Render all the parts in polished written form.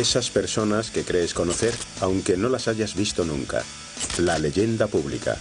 Esas personas que crees conocer, aunque no las hayas visto nunca. La leyenda pública.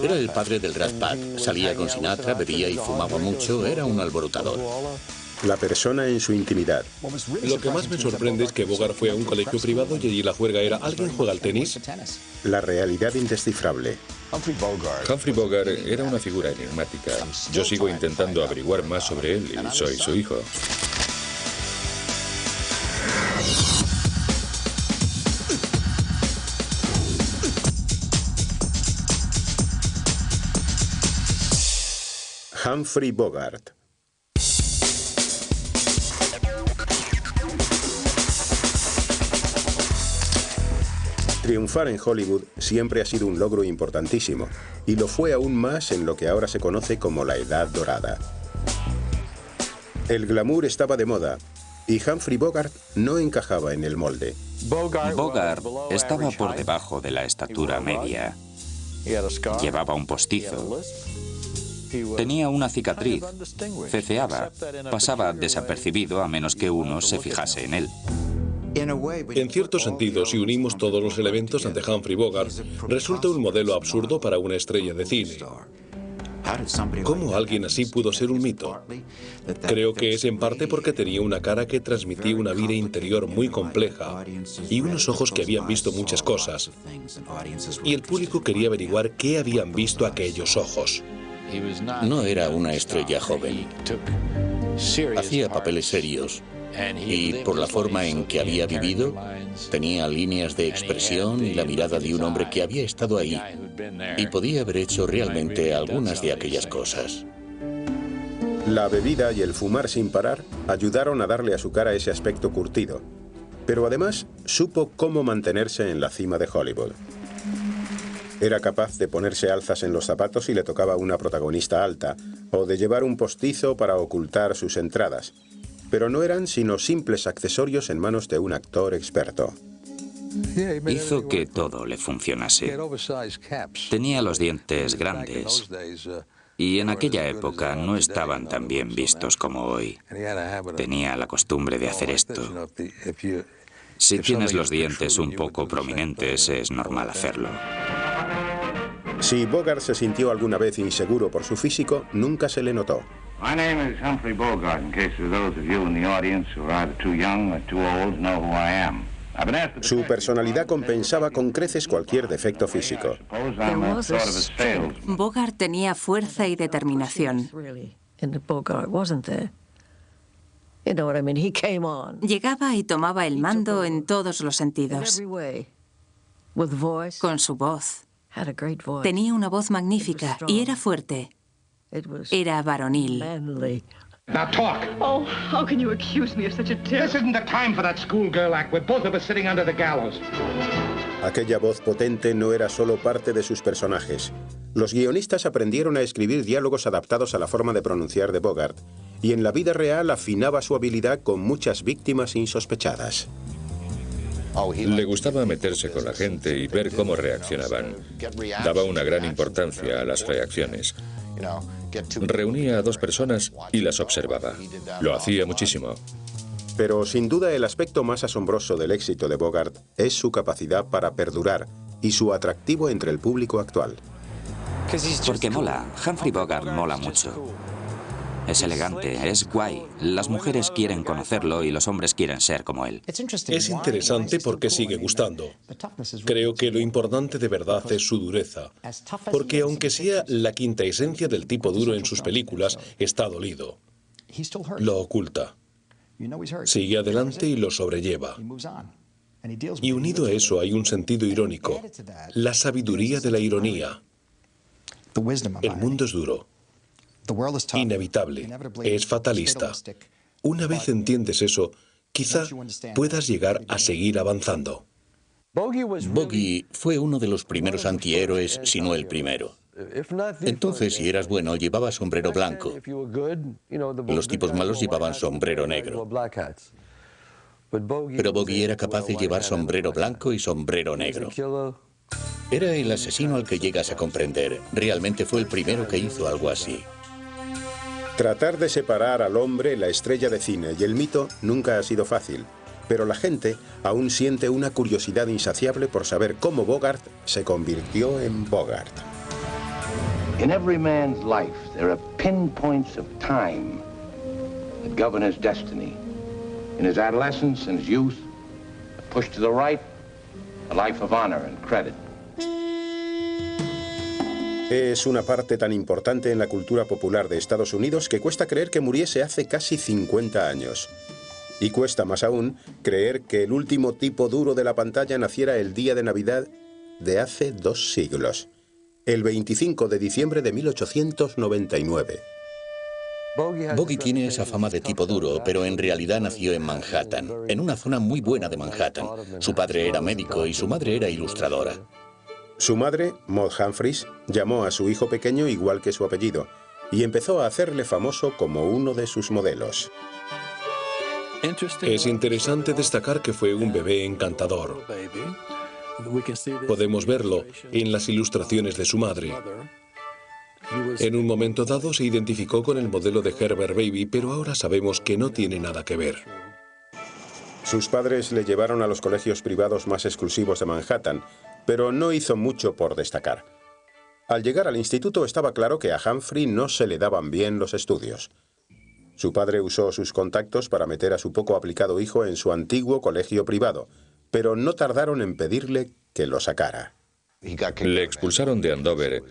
Era el padre del Rat Pack. Salía con Sinatra, bebía y fumaba mucho. Era un alborotador. La persona en su intimidad. Lo que más me sorprende es que Bogart fue a un colegio privado y allí la juerga era ¿alguien juega al tenis? La realidad indescifrable. Humphrey Bogart era una figura enigmática. Yo sigo intentando averiguar más sobre él y soy su hijo. Humphrey Bogart. Triunfar en Hollywood siempre ha sido un logro importantísimo, y lo fue aún más en lo que ahora se conoce como la Edad Dorada. El glamour estaba de moda, y Humphrey Bogart no encajaba en el molde. Bogart estaba por debajo de la estatura media. Llevaba un postizo. Tenía una cicatriz. Ceceaba. Pasaba desapercibido a menos que uno se fijase en él. En cierto sentido, si unimos todos los elementos ante Humphrey Bogart, resulta un modelo absurdo para una estrella de cine. ¿Cómo alguien así pudo ser un mito? Creo que es en parte porque tenía una cara que transmitía una vida interior muy compleja y unos ojos que habían visto muchas cosas. Y el público quería averiguar qué habían visto aquellos ojos. No era una estrella joven. Hacía papeles serios. Y por la forma en que había vivido, tenía líneas de expresión y la mirada de un hombre que había estado ahí y podía haber hecho realmente algunas de aquellas cosas. La bebida y el fumar sin parar ayudaron a darle a su cara ese aspecto curtido, pero además supo cómo mantenerse en la cima de Hollywood. Era capaz de ponerse alzas en los zapatos si le tocaba una protagonista alta, o de llevar un postizo para ocultar sus entradas. Pero no eran sino simples accesorios en manos de un actor experto. Hizo que todo le funcionase. Tenía los dientes grandes y en aquella época no estaban tan bien vistos como hoy. Tenía la costumbre de hacer esto. Si tienes los dientes un poco prominentes, es normal hacerlo. Si Bogart se sintió alguna vez inseguro por su físico, nunca se le notó. My name is Humphrey Bogart, in case of those of you in the audience who are either too young or too old to know who I am. Su personalidad compensaba con creces cualquier defecto físico. Bogart tenía fuerza y determinación. Llegaba y tomaba el mando en todos los sentidos. Con su voz. Tenía una voz magnífica y era fuerte. Era varonil. Now talk. Oh, how can you accuse me of such a terrible... This isn't the time for that schoolgirl act. We're both of us sitting under the gallows. Aquella voz potente no era solo parte de sus personajes. Los guionistas aprendieron a escribir diálogos adaptados a la forma de pronunciar de Bogart, y en la vida real afinaba su habilidad con muchas víctimas insospechadas. Le gustaba meterse con la gente y ver cómo reaccionaban. Daba una gran importancia a las reacciones. Reunía a dos personas y las observaba. Lo hacía muchísimo. Pero sin duda el aspecto más asombroso del éxito de Bogart es su capacidad para perdurar y su atractivo entre el público actual. Porque mola. Humphrey Bogart mola mucho. Es elegante, es guay. Las mujeres quieren conocerlo y los hombres quieren ser como él. Es interesante porque sigue gustando. Creo que lo importante de verdad es su dureza. Porque aunque sea la quinta esencia del tipo duro en sus películas, está dolido. Lo oculta. Sigue adelante y lo sobrelleva. Y unido a eso hay un sentido irónico. La sabiduría de la ironía. El mundo es duro. Inevitable, es fatalista. Una vez entiendes eso, quizá puedas llegar a seguir avanzando. Bogey fue uno de los primeros antihéroes, si no el primero. Entonces, si eras bueno, llevabas sombrero blanco. Los tipos malos llevaban sombrero negro. Pero Bogey era capaz de llevar sombrero blanco y sombrero negro. Era el asesino al que llegas a comprender. Realmente fue el primero que hizo algo así. Tratar de separar al hombre, la estrella de cine y el mito nunca ha sido fácil. pero la gente aún siente una curiosidad insaciable por saber cómo Bogart se convirtió en Bogart. In every man's life, there are pinpoints of time that govern his destiny. In his adolescence and his youth, a push to the right, a life of honor and credit. Es una parte tan importante en la cultura popular de Estados Unidos que cuesta creer que muriese hace casi 50 años. Y cuesta más aún creer que el último tipo duro de la pantalla naciera el día de Navidad de hace 2 siglos, el 25 de diciembre de 1899. Bogey tiene esa fama de tipo duro, pero en realidad nació en Manhattan, en una zona muy buena de Manhattan. Su padre era médico y su madre era ilustradora. Su madre, Maud Humphries, llamó a su hijo pequeño igual que su apellido y empezó a hacerle famoso como uno de sus modelos. Es interesante destacar que fue un bebé encantador. Podemos verlo en las ilustraciones de su madre. En un momento dado se identificó con el modelo de Herbert Baby, pero ahora sabemos que no tiene nada que ver. Sus padres le llevaron a los colegios privados más exclusivos de Manhattan, pero no hizo mucho por destacar. Al llegar al instituto estaba claro que a Humphrey no se le daban bien los estudios. Su padre usó sus contactos para meter a su poco aplicado hijo en su antiguo colegio privado, pero no tardaron en pedirle que lo sacara. Le expulsaron de Andover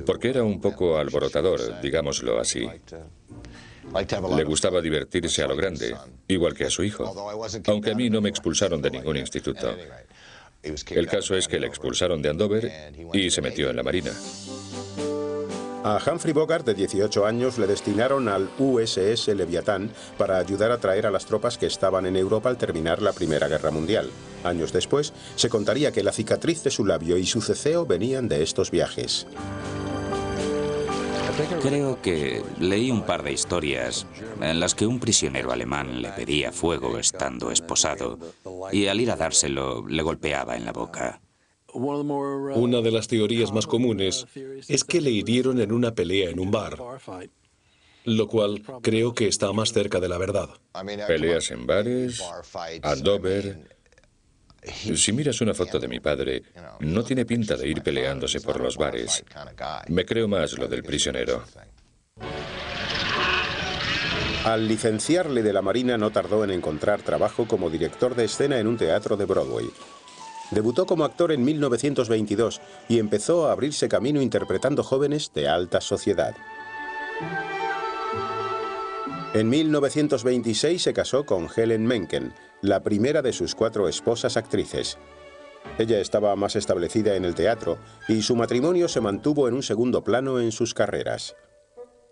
porque era un poco alborotador, digámoslo así. Le gustaba divertirse a lo grande, igual que a su hijo, aunque a mí no me expulsaron de ningún instituto. El caso es que le expulsaron de Andover y se metió en la Marina. A Humphrey Bogart, de 18 años, le destinaron al USS Leviatán para ayudar a traer a las tropas que estaban en Europa al terminar la Primera Guerra Mundial. Años después, se contaría que la cicatriz de su labio y su ceceo venían de estos viajes. Creo que leí un par de historias en las que un prisionero alemán le pedía fuego estando esposado y al ir a dárselo le golpeaba en la boca. Una de las teorías más comunes es que le hirieron en una pelea en un bar, lo cual creo que está más cerca de la verdad. Peleas en bares, Andover. Si miras una foto de mi padre, no tiene pinta de ir peleándose por los bares. Me creo más lo del prisionero. Al licenciarle de la Marina no tardó en encontrar trabajo como director de escena en un teatro de Broadway. Debutó como actor en 1922 y empezó a abrirse camino interpretando jóvenes de alta sociedad. En 1926 se casó con Helen Menken, la primera de sus 4 esposas actrices. Ella estaba más establecida en el teatro y su matrimonio se mantuvo en un segundo plano en sus carreras.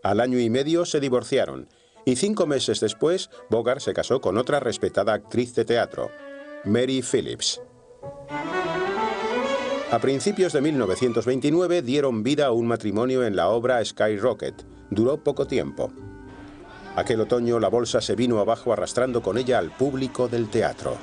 Al año y medio se divorciaron y 5 meses después Bogart se casó con otra respetada actriz de teatro, Mary Phillips. A principios de 1929 dieron vida a un matrimonio en la obra Skyrocket. Duró poco tiempo. Aquel otoño la bolsa se vino abajo arrastrando con ella al público del teatro.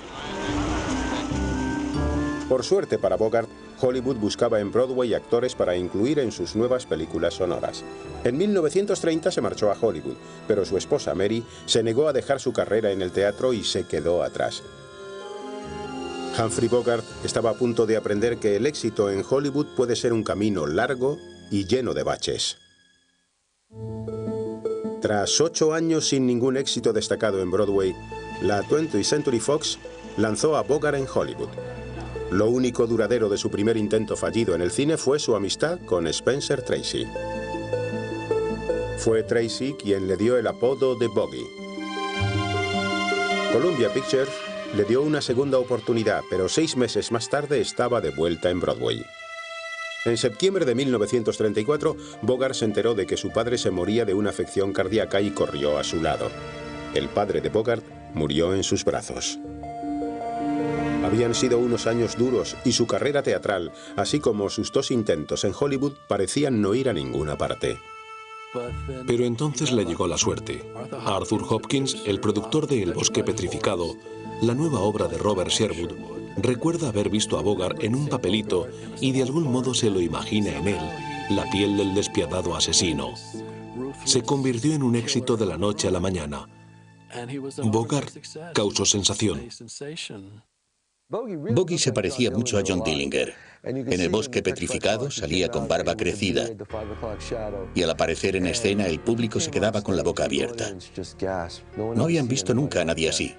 Por suerte para Bogart, Hollywood buscaba en Broadway actores para incluir en sus nuevas películas sonoras. En 1930 se marchó a Hollywood, pero su esposa Mary se negó a dejar su carrera en el teatro y se quedó atrás. Humphrey Bogart estaba a punto de aprender que el éxito en Hollywood puede ser un camino largo y lleno de baches. Tras 8 años sin ningún éxito destacado en Broadway, la 20th Century Fox lanzó a Bogart en Hollywood. Lo único duradero de su primer intento fallido en el cine fue su amistad con Spencer Tracy. Fue Tracy quien le dio el apodo de Bogey. Columbia Pictures le dio una segunda oportunidad, pero 6 meses más tarde estaba de vuelta en Broadway. En septiembre de 1934, Bogart se enteró de que su padre se moría de una afección cardíaca y corrió a su lado. El padre de Bogart murió en sus brazos. Habían sido unos años duros y su carrera teatral, así como sus 2 intentos en Hollywood, parecían no ir a ninguna parte. Pero entonces le llegó la suerte. Arthur Hopkins, el productor de El bosque petrificado, la nueva obra de Robert Sherwood, recuerda haber visto a Bogart en un papelito y de algún modo se lo imagina en él, La piel del despiadado asesino. Se convirtió en un éxito de la noche a la mañana Bogart causó sensación. Bogey se parecía mucho a John Dillinger. En El bosque petrificado salía con barba crecida y al aparecer en escena el público se quedaba con la boca abierta. No habían visto nunca a nadie así.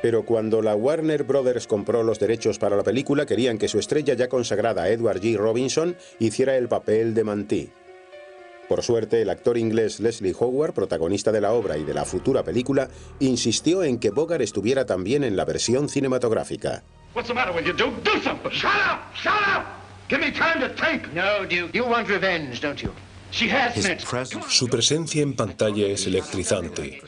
Pero cuando la Warner Brothers compró los derechos para la película, querían que su estrella ya consagrada, Edward G. Robinson, hiciera el papel de Mantee. Por suerte, el actor inglés Leslie Howard, protagonista de la obra y de la futura película, insistió en que Bogart estuviera también en la versión cinematográfica. What's the matter with you, Duke? Do something! Shut up! Shut up! Give me time to think! No, Duke, you want revenge, don't you? She has it. Su presencia en pantalla es electrizante.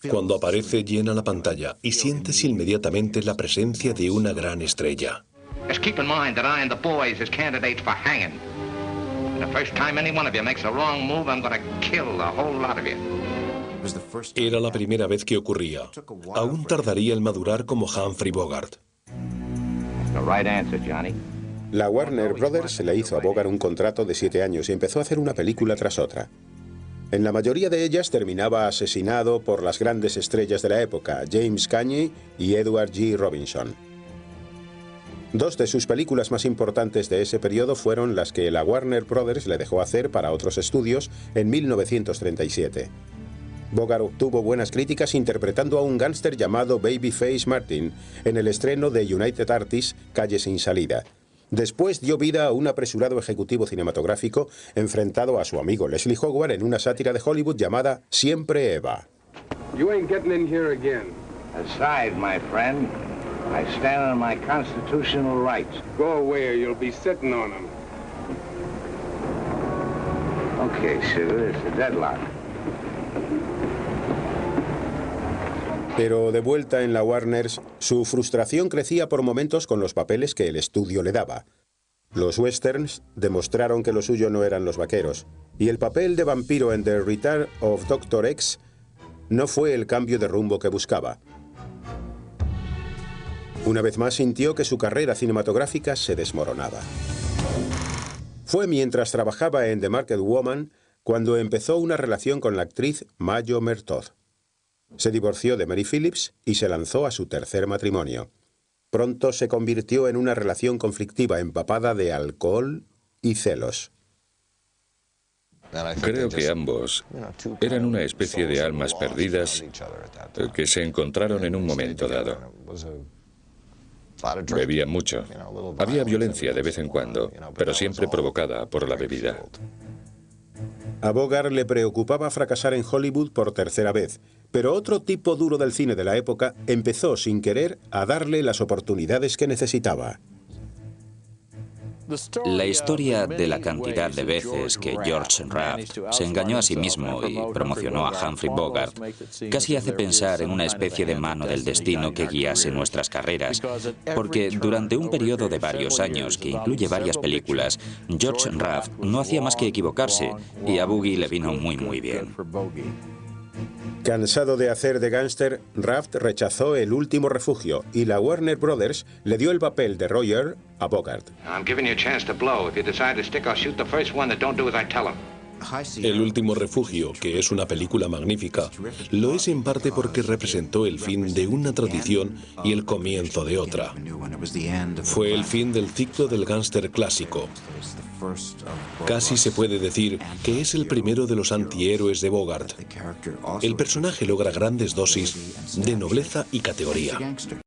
Cuando aparece, llena la pantalla y sientes inmediatamente la presencia de una gran estrella. Just keep in mind that I and the boys is candidates for hanging. The first time any one of you makes a wrong move, I'm gonna kill the whole lot of you. Era la primera vez que ocurría. Aún tardaría en madurar como Humphrey Bogart. The right answer, Johnny. La Warner Brothers le hizo a Bogart un contrato de 7 años y empezó a hacer una película tras otra. En la mayoría de ellas terminaba asesinado por las grandes estrellas de la época, James Cagney y Edward G. Robinson. Dos de sus películas más importantes de ese periodo fueron las que la Warner Brothers le dejó hacer para otros estudios en 1937. Bogart obtuvo buenas críticas interpretando a un gángster llamado Babyface Martin en el estreno de United Artists, Calle sin salida. Después dio vida a un apresurado ejecutivo cinematográfico enfrentado a su amigo Leslie Howard en una sátira de Hollywood llamada Siempre Eva. You ain't getting in here again. Aside, my friend. I stand on my constitutional rights. Go away or you'll be sitting on them. Okay, sugar, it's a deadlock. Pero de vuelta en la Warners, su frustración crecía por momentos con los papeles que el estudio le daba. Los westerns demostraron que lo suyo no eran los vaqueros, y el papel de vampiro en The Return of Dr. X no fue el cambio de rumbo que buscaba. Una vez más sintió que su carrera cinematográfica se desmoronaba. Fue mientras trabajaba en The Market Woman cuando empezó una relación con la actriz Mayo Murtough. Se divorció de Mary Phillips y se lanzó a su tercer matrimonio. Pronto se convirtió en una relación conflictiva empapada de alcohol y celos. Creo que ambos eran una especie de almas perdidas que se encontraron en un momento dado. Bebían mucho. Había violencia de vez en cuando, pero siempre provocada por la bebida. A Bogart le preocupaba fracasar en Hollywood por tercera vez, pero otro tipo duro del cine de la época empezó sin querer a darle las oportunidades que necesitaba. La historia de la cantidad de veces que George Raft se engañó a sí mismo y promocionó a Humphrey Bogart casi hace pensar en una especie de mano del destino que guiase nuestras carreras, porque durante un periodo de varios años que incluye varias películas, George Raft no hacía más que equivocarse y a Bogey le vino muy bien. Cansado de hacer de gángster, Raft rechazó El último refugio y la Warner Brothers le dio el papel de Roger a Bogart. El último refugio, que es una película magnífica, lo es en parte porque representó el fin de una tradición y el comienzo de otra. Fue el fin del ciclo del gángster clásico. Casi se puede decir que es el primero de los antihéroes de Bogart. El personaje logra grandes dosis de nobleza y categoría.